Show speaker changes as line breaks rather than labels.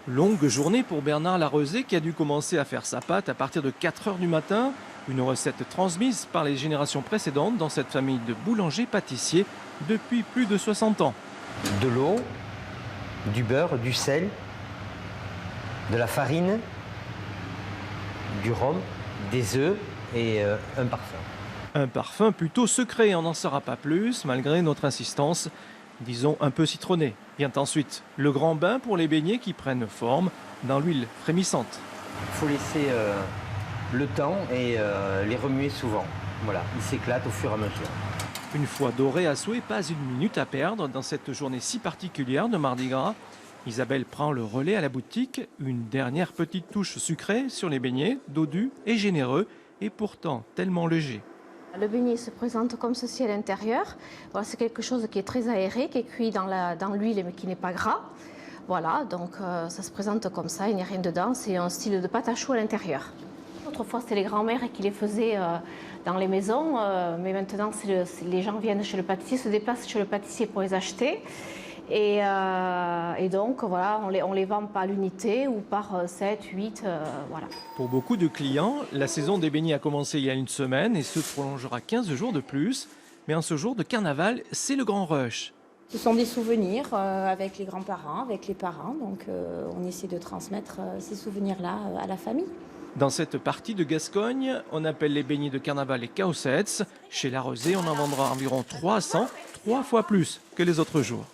Longue journée pour Bernard Larosé qui a dû commencer à faire sa pâte à partir de 4 heures du matin. Une recette transmise par les générations précédentes dans cette famille de boulangers-pâtissiers depuis plus de 60 ans.
De l'eau, du beurre, du sel, de la farine, du rhum, des œufs et un parfum.
Un parfum plutôt secret, on n'en saura pas plus malgré notre insistance. Disons un peu citronné. Vient ensuite le grand bain pour les beignets qui prennent forme dans l'huile frémissante.
Il faut laisser le temps et les remuer souvent. Voilà, ils s'éclatent au fur et à mesure.
Une fois dorés à souhait, pas une minute à perdre dans cette journée si particulière de Mardi Gras. Isabelle prend le relais à la boutique. Une dernière petite touche sucrée sur les beignets, dodus et généreux, et pourtant tellement léger.
Le beignet se présente comme ceci à l'intérieur. Voilà, c'est quelque chose qui est très aéré, qui est cuit dans l'huile mais qui n'est pas gras. Voilà, donc ça se présente comme ça, il n'y a rien dedans. C'est un style de pâte à choux à l'intérieur. Autrefois, c'était les grands-mères qui les faisaient dans les maisons, mais maintenant, les gens viennent chez le pâtissier, se déplacent chez le pâtissier pour les acheter. Et donc, voilà, on les vend pas à l'unité ou par 7, 8, voilà.
Pour beaucoup de clients, la saison des beignets a commencé il y a une semaine et se prolongera 15 jours de plus. Mais en ce jour de carnaval, c'est le grand rush.
Ce sont des souvenirs avec les grands-parents, avec les parents. Donc on essaie de transmettre ces souvenirs-là à la famille.
Dans cette partie de Gascogne, on appelle les beignets de carnaval les caussettes. Chez Larosé, on en vendra environ 300, 3 fois plus que les autres jours.